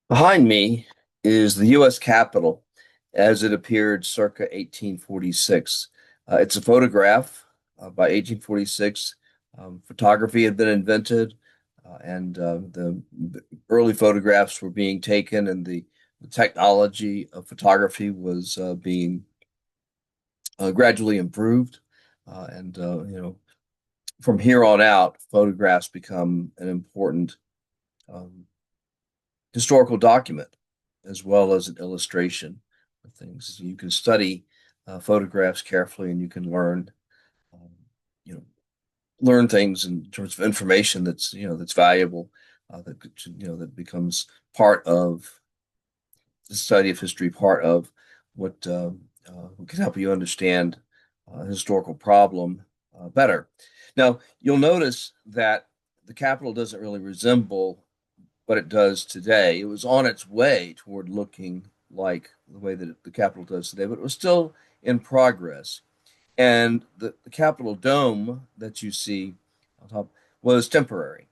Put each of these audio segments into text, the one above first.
Behind me is the U.S. Capitol as it appeared circa 1846. It's a photograph by 1846. Photography had been invented, and the early photographs were being taken, and the technology of photography was being gradually improved. From here on out, photographs become an important um, historical document as well as an illustration of things. You can study photographs carefully, and you can um, you know, learn things in terms of information that's valuable, that becomes part of the study of history, part of what can help you understand a historical problem better. Now, you'll notice that the Capitol doesn't really resemble what it does today. It was on its way toward looking like the way that the Capitol does today, but it was still in progress. And the Capitol dome that you see on top was temporary.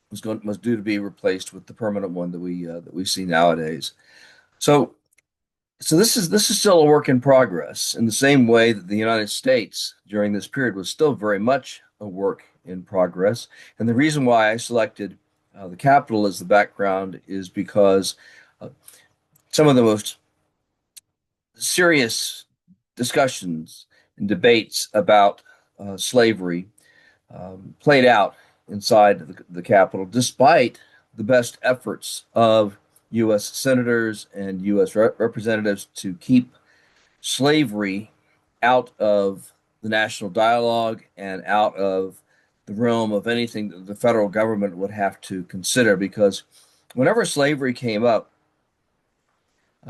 Was due to be replaced with the permanent one that we see nowadays. So this is still a work in progress in the same way that the United States during this period was still very much a work in progress. And the reason why I selected the Capitol as the background is because uh, some of the most serious discussions and debates about slavery played out inside the Capitol, despite the best efforts of U.S. senators and U.S. representatives to keep slavery out of the national dialogue and out of the realm of anything that the federal government would have to consider. Because whenever slavery came up,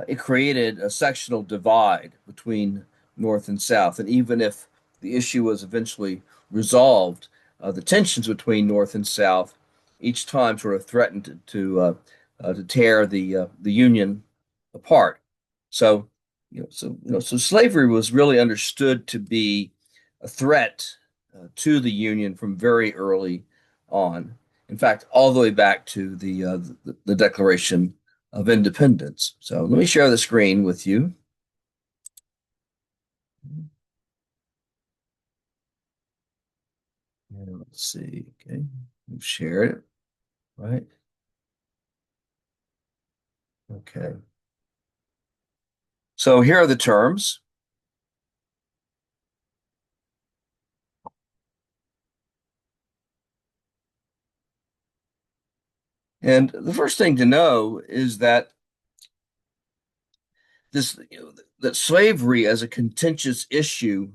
it created a sectional divide between North and South. And even if the issue was eventually resolved, the tensions between North and South each time sort of threatened to tear the Union apart. So, so slavery was really understood to be a threat to the Union from very early on. In fact, all the way back to the Declaration of Independence. So let me share the screen with you. Let's see. Okay, we've shared it, right? Okay. So here are the terms. And the first thing to know is that that slavery as a contentious issue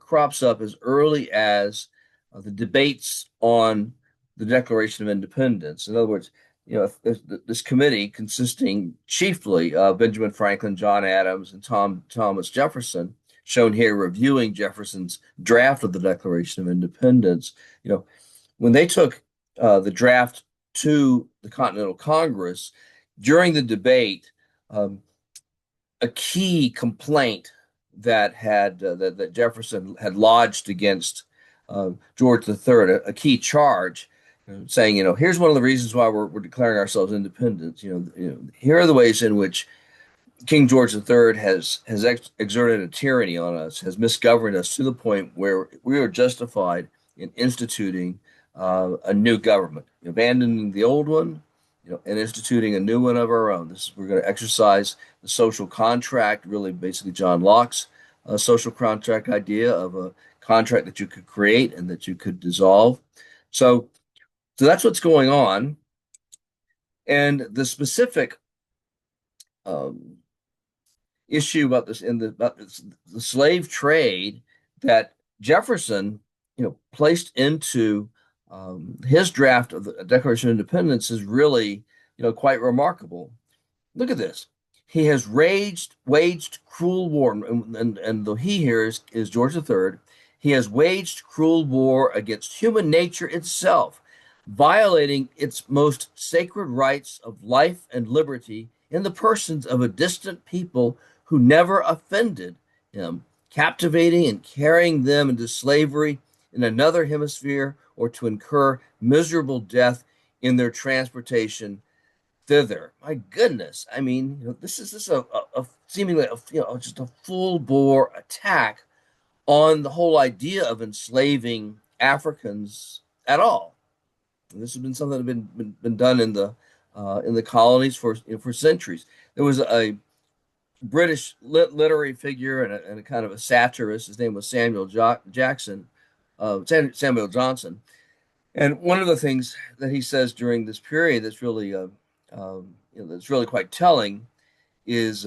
crops up as early as the debates on the Declaration of Independence. In other words, this committee consisting chiefly of Benjamin Franklin, John Adams, and Thomas Jefferson, shown here reviewing Jefferson's draft of the Declaration of Independence. When they took the draft to the Continental Congress during the debate, um, a key complaint that Jefferson had lodged against George III, a key charge, saying, here's one of the reasons why we're declaring ourselves independent. Here are the ways in which King George III has exerted a tyranny on us, has misgoverned us to the point where we are justified in instituting a new government, abandoning the old one, and instituting a new one of our own. We're going to exercise the social contract, really basically John Locke's social contract idea of a contract that you could create and that you could dissolve. So, so that's what's going on. And the specific um, issue about this about the slave trade that Jefferson, placed into his draft of the Declaration of Independence is really, quite remarkable. Look at this. He has waged cruel war, and the he here is George III. He has waged cruel war against human nature itself, violating its most sacred rights of life and liberty in the persons of a distant people who never offended him, captivating and carrying them into slavery in another hemisphere or to incur miserable death in their transportation thither. My goodness. I mean, this is a seemingly just a full bore attack on the whole idea of enslaving Africans at all. And this has been something that been done in the colonies for for centuries. There was a British literary figure and a kind of a satirist. His name was Samuel Johnson. And one of the things that he says during this period that's really quite telling is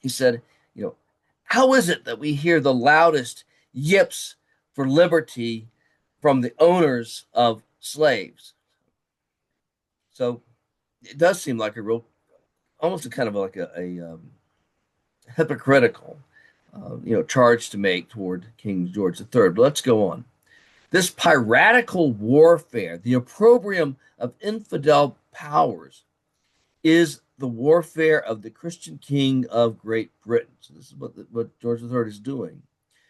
he said, you know, how is it that we hear the loudest yips for liberty from the owners of slaves? So it does seem like a real, almost a kind of like a hypocritical, charge to make toward King George III. But let's go on. This piratical warfare, the opprobrium of infidel powers, is the warfare of the Christian king of Great Britain. So this is what George III is doing.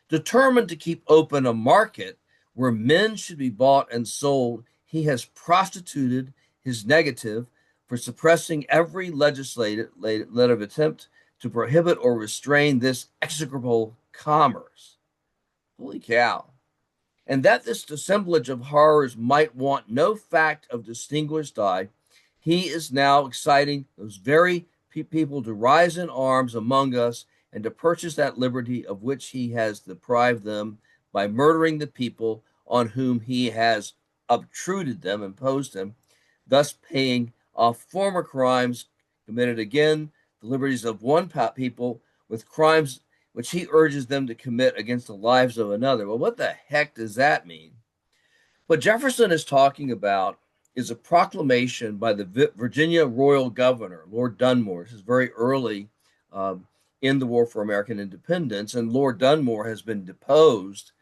Determined to keep open a market where men should be bought and sold, he has prostituted his negative for suppressing every legislative attempt to prohibit or restrain this execrable commerce. Holy cow. And that this assemblage of horrors might want no fact of distinguished eye, he is now exciting those very people to rise in arms among us and to purchase that liberty of which he has deprived them by murdering the people on whom he has obtruded them, imposed them, thus paying off former crimes committed again, the liberties of one people with crimes which he urges them to commit against the lives of another. Well, what the heck does that mean? What Jefferson is talking about is a proclamation by the Virginia Royal Governor, Lord Dunmore. This is very early in the War for American Independence, and Lord Dunmore has been deposed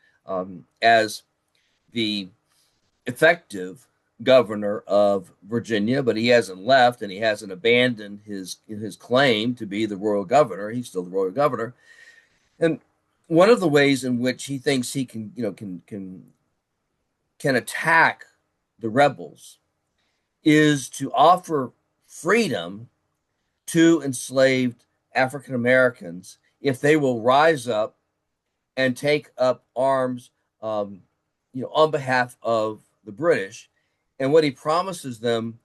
as the effective governor of Virginia, but he hasn't left and he hasn't abandoned his claim to be the royal governor. He's still the royal governor. And one of the ways in which he thinks he can attack the rebels is to offer freedom to enslaved African Americans if they will rise up and take up arms, on behalf of the British. And what he promises them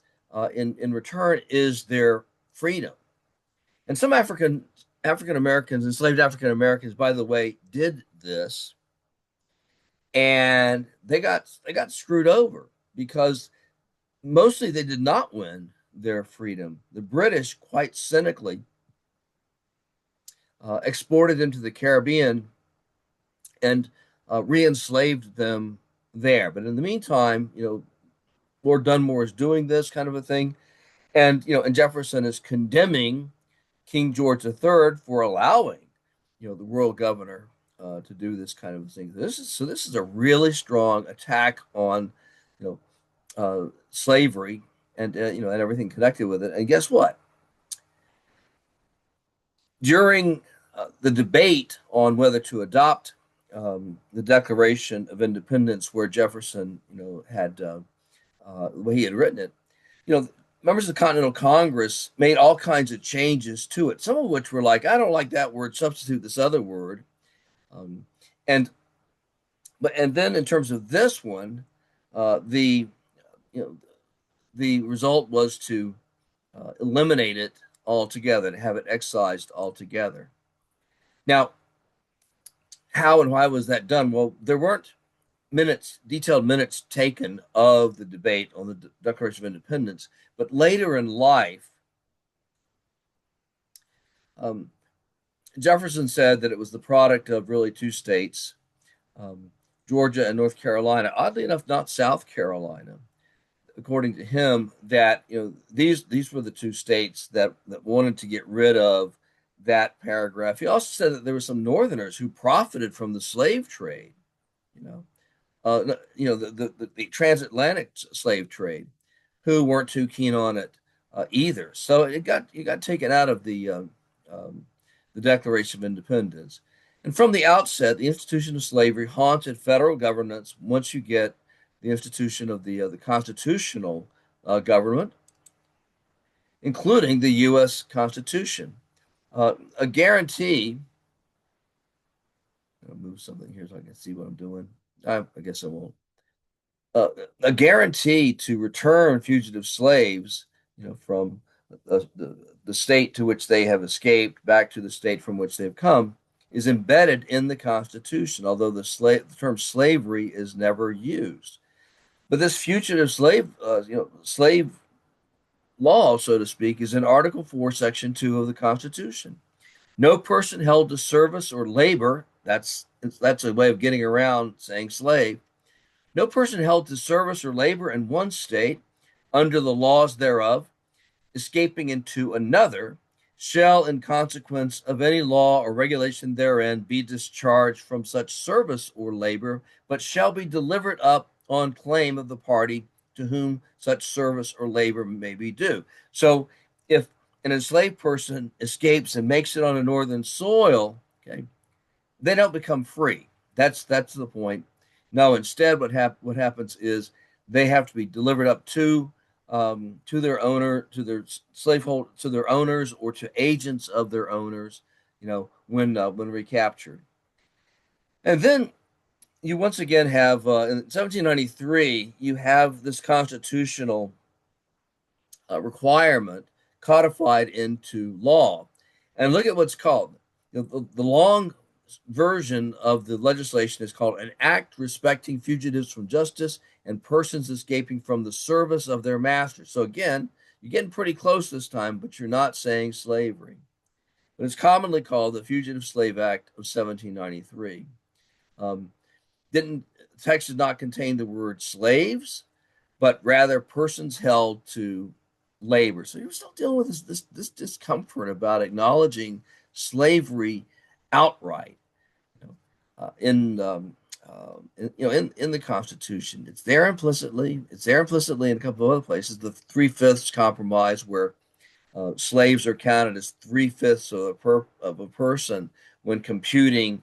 in return is their freedom. And some African Americans, enslaved African Americans, by the way, did this, and they got screwed over because mostly they did not win their freedom. The British, quite cynically, exported them to the Caribbean and re-enslaved them there. But in the meantime, Lord Dunmore is doing this kind of a thing, and and Jefferson is condemning King George III for allowing, the royal governor to do this kind of thing. This is a really strong attack on, slavery and and everything connected with it. And guess what? During the debate on whether to adopt the Declaration of Independence, where Jefferson, had where he had written it, members of the Continental Congress made all kinds of changes to it. Some of which were like, I don't like that word, substitute this other word. Um, and and then in terms of this one, the you know the result was to eliminate it altogether, to have it excised altogether. Now, how and why was that done? Well, there weren't detailed minutes taken of the debate on the Declaration of Independence, but later in life, um, Jefferson said that it was the product of really two states, um, Georgia and North Carolina. Oddly enough, not South Carolina, according to him. That these were the two states that wanted to get rid of that paragraph. He also said that there were some Northerners who profited from the slave trade. You know, the transatlantic slave trade, who weren't too keen on it either. So it got taken out of the Declaration of Independence. And from the outset, the institution of slavery haunted federal governments. Once you get the institution of the constitutional government, including the U.S. Constitution. A guarantee, I'll move something here so I can see what I'm doing. I guess I won't. uh, a guarantee to return fugitive slaves, from the state to which they have escaped back to the state from which they've come, is embedded in the Constitution, although the term slavery is never used. But this fugitive slave law, so to speak, is in Article 4, Section 2 of the Constitution. No person held to service or labor, that's a way of getting around saying slave. No person held to service or labor in one state under the laws thereof, escaping into another, shall, in consequence of any law or regulation therein, be discharged from such service or labor, but shall be delivered up on claim of the party to whom such service or labor may be due. So, if an enslaved person escapes and makes it on a northern soil, okay, they don't become free. That's the point. No, instead, what happens is they have to be delivered up to their owner, to their slavehold, to their owners, or to agents of their owners. When recaptured, and then you once again have in 1793 you have this constitutional requirement codified into law. And look at what's called. The long version of the legislation is called an act respecting fugitives from justice and persons escaping from the service of their masters. So again, you're getting pretty close this time, but you're not saying slavery. But it's commonly called the Fugitive Slave Act of 1793. Um, didn't Text did not contain the word slaves, but rather persons held to labor. So you're still dealing with this discomfort about acknowledging slavery outright. You know, in the Constitution, it's there implicitly. It's there implicitly in a couple of other places. The 3/5 compromise, where slaves are counted as 3/5 of a person when computing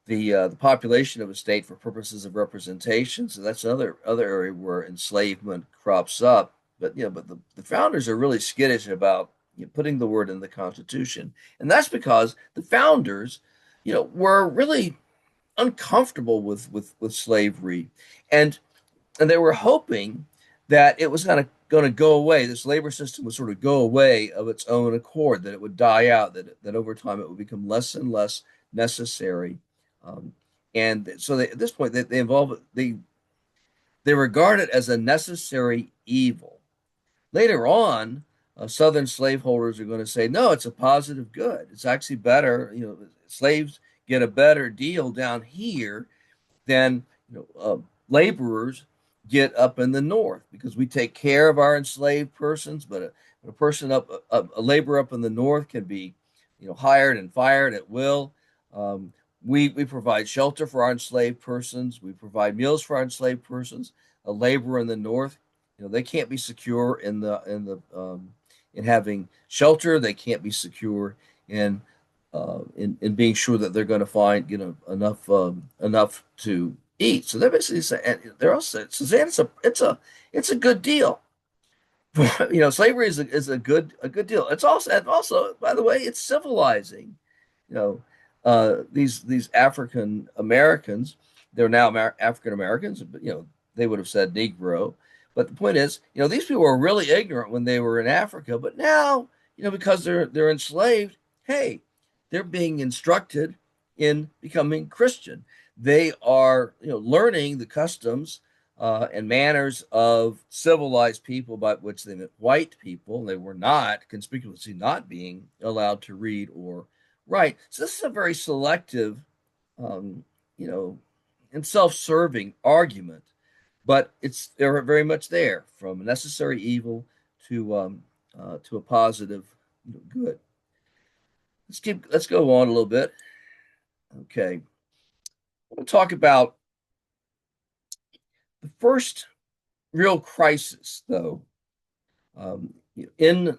the population of a state for purposes of representation. So that's another area where enslavement crops up. But the founders are really skittish about putting the word in the Constitution, and that's because the founders, were really uncomfortable with slavery, and and they were hoping that it was going to go away. This labor system would sort of go away of its own accord, that it would die out, that over time it would become less and less necessary. Um, and so at this point, they regard it as a necessary evil. Later on, Southern slaveholders are going to say, no, it's a positive good. It's actually better. Slaves get a better deal down here than laborers get up in the north, because we take care of our enslaved persons. But a person a laborer up in the north can be hired and fired at will. We provide shelter for our enslaved persons. We provide meals for our enslaved persons. A laborer in the north, they can't be secure in having shelter. They can't be secure in being sure that they're going to find enough to eat. So they're basically saying, they're also saying it's a good deal. Slavery is a good deal. It's also, by the way, it's civilizing. You know, these African Americans, they're now African Americans, but they would have said Negro. But the point is, these people were really ignorant when they were in Africa, but now, because they're enslaved, hey, they're being instructed in becoming Christian. They are, learning the customs and manners of civilized people, by which they meant white people. They were not conspicuously not being allowed to read or write. So this is a very selective, um, you know, and self-serving argument, but they're very much there, from a necessary evil to a positive good. Let's go on a little bit. Okay, we'll talk about the first real crisis, though, in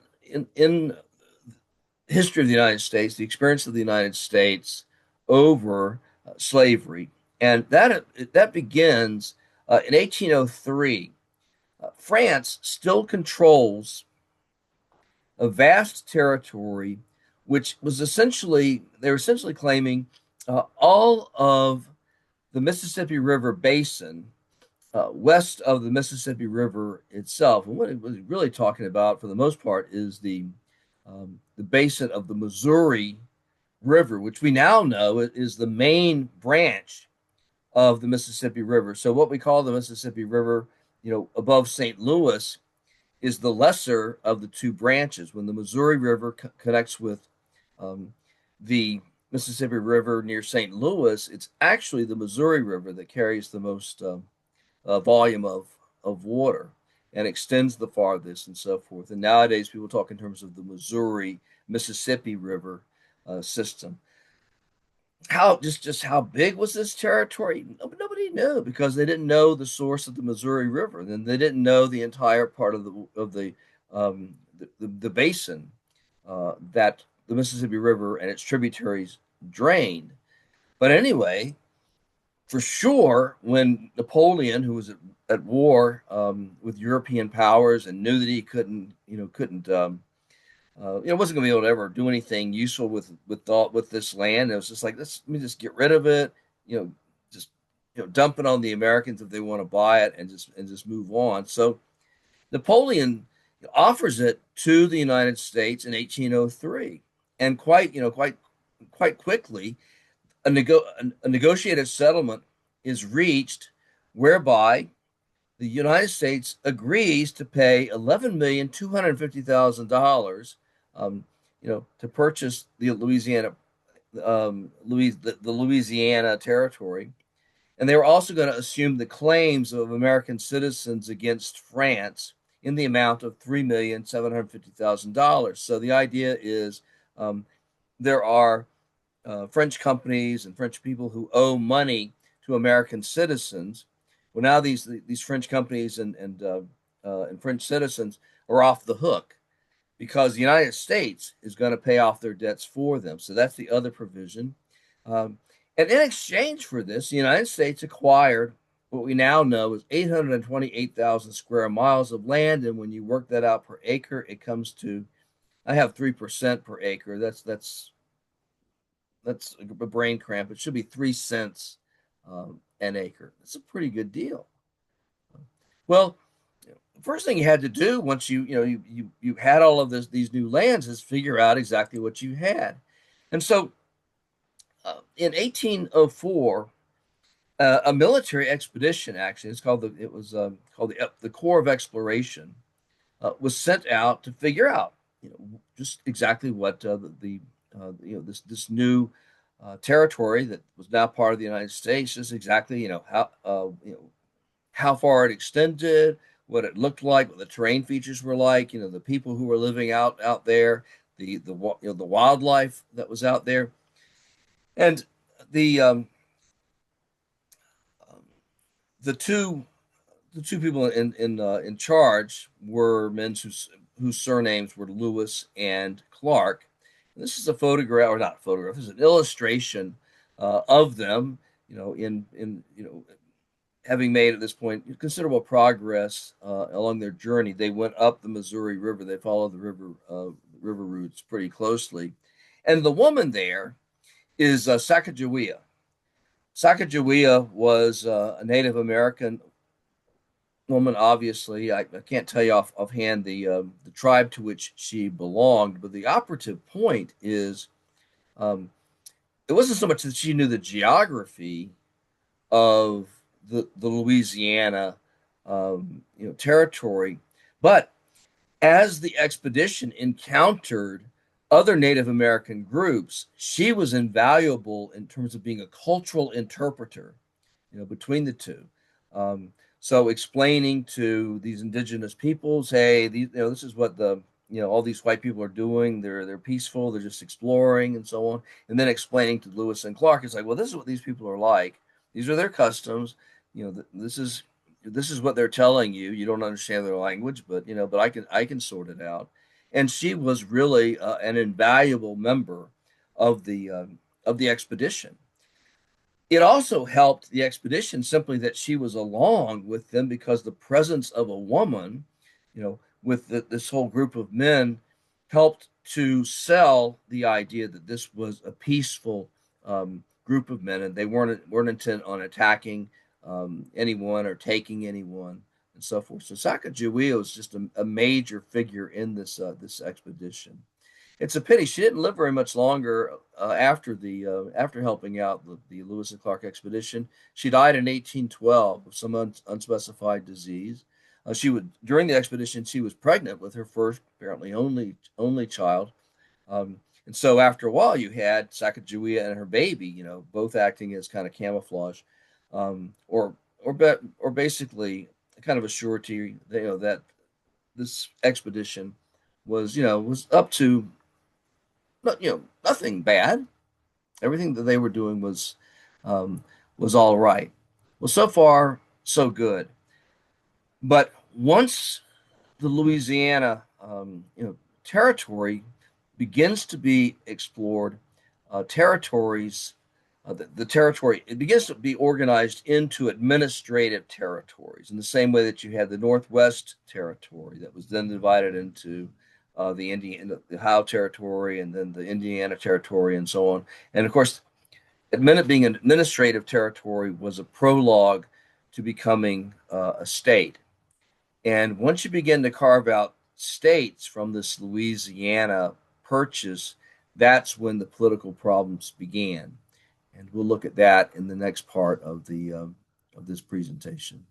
history of the United States, the experience of the United States over slavery, and that begins in 1803. France still controls a vast territory, which was essentially, they were essentially claiming all of the Mississippi River basin west of the Mississippi River itself. And what it was really talking about, for the most part, is the basin of the Missouri River, which we now know is the main branch of the Mississippi River. So what we call the Mississippi River, above St. Louis, is the lesser of the two branches. When the Missouri River connects with um, the Mississippi River near St. Louis, it's actually the Missouri River that carries the most volume of water and extends the farthest and so forth. And nowadays, people talk in terms of the Missouri Mississippi River system. How big was this territory? Nobody knew, because they didn't know the source of the Missouri River, and they didn't know the entire part of the basin that the Mississippi River and its tributaries drained. But anyway, for sure, when Napoleon, who was at war with European powers and knew that he wasn't going to be able to ever do anything useful with this land. It was just like, let me just get rid of it, just dump it on the Americans if they want to buy it, and just move on. So Napoleon offers it to the United States in 1803, and quite quickly, a negotiated settlement is reached whereby the United States agrees to pay $11,250,000, to purchase the Louisiana territory, and they were also going to assume the claims of American citizens against France in the amount of $3,750,000. So the idea is, there are French companies and French people who owe money to American citizens. Well, now these French companies and French citizens are off the hook, because the United States is going to pay off their debts for them. So that's the other provision. And in exchange for this, the United States acquired what we now know is 828,000 square miles of land. And when you work that out per acre, it comes to, I have 3% per acre. That's a brain cramp. It should be 3 cents an acre. It's a pretty good deal. Well, the first thing you had to do once you had all of these new lands is figure out exactly what you had. And so in 1804, a military expedition, actually, it was called the Corps of Exploration, was sent out to figure out, just exactly what this new territory that was now part of the United States, just exactly, how far it extended, what it looked like, what the terrain features were like, the people who were living out there, the wildlife that was out there. And the um, the two the two people in charge were men whose surnames were Lewis and Clark. And this is a photograph, or not a photograph. This is an illustration of them. Having made at this point considerable progress along their journey. They went up the Missouri River. They followed the river routes pretty closely, and the woman there is Sacagawea. Sacagawea was a Native American woman. Obviously, I can't tell you offhand the tribe to which she belonged, but the operative point is, um, it wasn't so much that she knew the geography of the Louisiana territory, but as the expedition encountered other Native American groups, she was invaluable in terms of being a cultural interpreter, between the two. Um, so explaining to these indigenous peoples, hey, this is what all these white people are doing. They're peaceful. They're just exploring and so on. And then explaining to Lewis and Clark, it's like, well, this is what these people are like. These are their customs. This is what they're telling you. You don't understand their language, but I can sort it out. And she was really an invaluable member of the expedition. It also helped the expedition simply that she was along with them, because the presence of a woman, with this whole group of men, helped to sell the idea that this was a peaceful group of men, and they weren't intent on attacking anyone or taking anyone and so forth. So Sacagawea was just a major figure in this expedition. It's a pity she didn't live very much longer after helping out the Lewis and Clark expedition. She died in 1812 of some unspecified disease. She would During the expedition she was pregnant with her first, apparently only child. And so after a while, you had Sacagawea and her baby, both acting as kind of camouflage, or or basically kind of a surety, that this expedition was up to nothing bad. Everything that they were doing um, was all right. Well, so far so good. But once the Louisiana territory begins to be explored, territories the territory it begins to be organized into administrative territories in the same way that you had the Northwest Territory that was then divided into the Ohio Territory and then the Indiana Territory and so on. And of course, being an administrative territory was a prologue to becoming a state. And once you begin to carve out states from this Louisiana purchase, that's when the political problems began. And we'll look at that in the next part of this presentation.